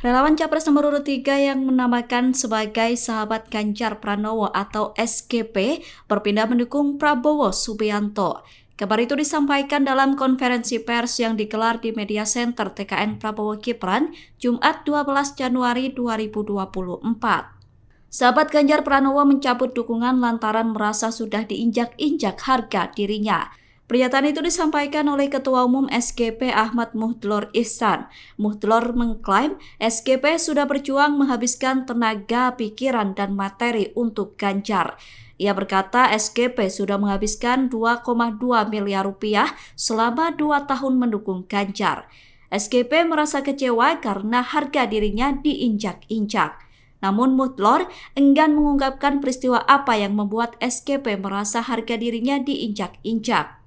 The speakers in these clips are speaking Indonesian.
Relawan Capres nomor urut 3 yang menamakan sebagai Sahabat Ganjar Pranowo atau SGP berpindah mendukung Prabowo Subianto. Kabar itu disampaikan dalam konferensi pers yang digelar di Media Center TKN Prabowo Gibran, Jumat 12 Januari 2024. Sahabat Ganjar Pranowo mencabut dukungan lantaran merasa sudah diinjak-injak harga dirinya. Pernyataan itu disampaikan oleh Ketua Umum SGP Ahmad Muhdlor Ihsan. Muhdlor mengklaim SGP sudah berjuang menghabiskan tenaga, pikiran, dan materi untuk Ganjar. Ia berkata SGP sudah menghabiskan 2,2 miliar rupiah selama 2 tahun mendukung Ganjar. SGP merasa kecewa karena harga dirinya diinjak-injak. Namun Muhdlor enggan mengungkapkan peristiwa apa yang membuat SGP merasa harga dirinya diinjak-injak.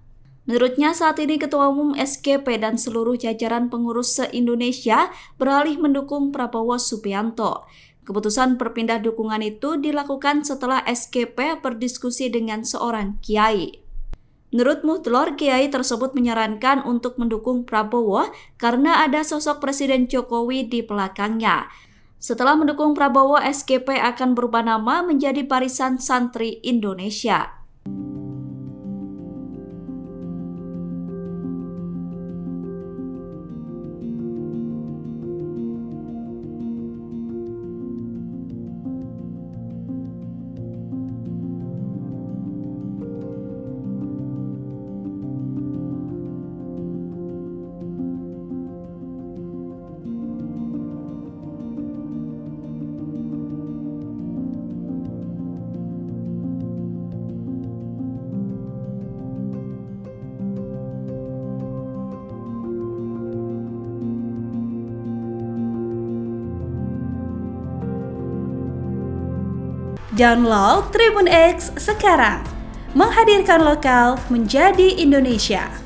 Menurutnya saat ini Ketua Umum SGP dan seluruh jajaran pengurus se-Indonesia beralih mendukung Prabowo Subianto. Keputusan berpindah dukungan itu dilakukan setelah SGP berdiskusi dengan seorang kiai. Menurut Muhdlor, kiai tersebut menyarankan untuk mendukung Prabowo karena ada sosok Presiden Jokowi di belakangnya. Setelah mendukung Prabowo, SGP akan berubah nama menjadi Barisan Santri Indonesia. Download Tribun X sekarang, menghadirkan lokal menjadi Indonesia.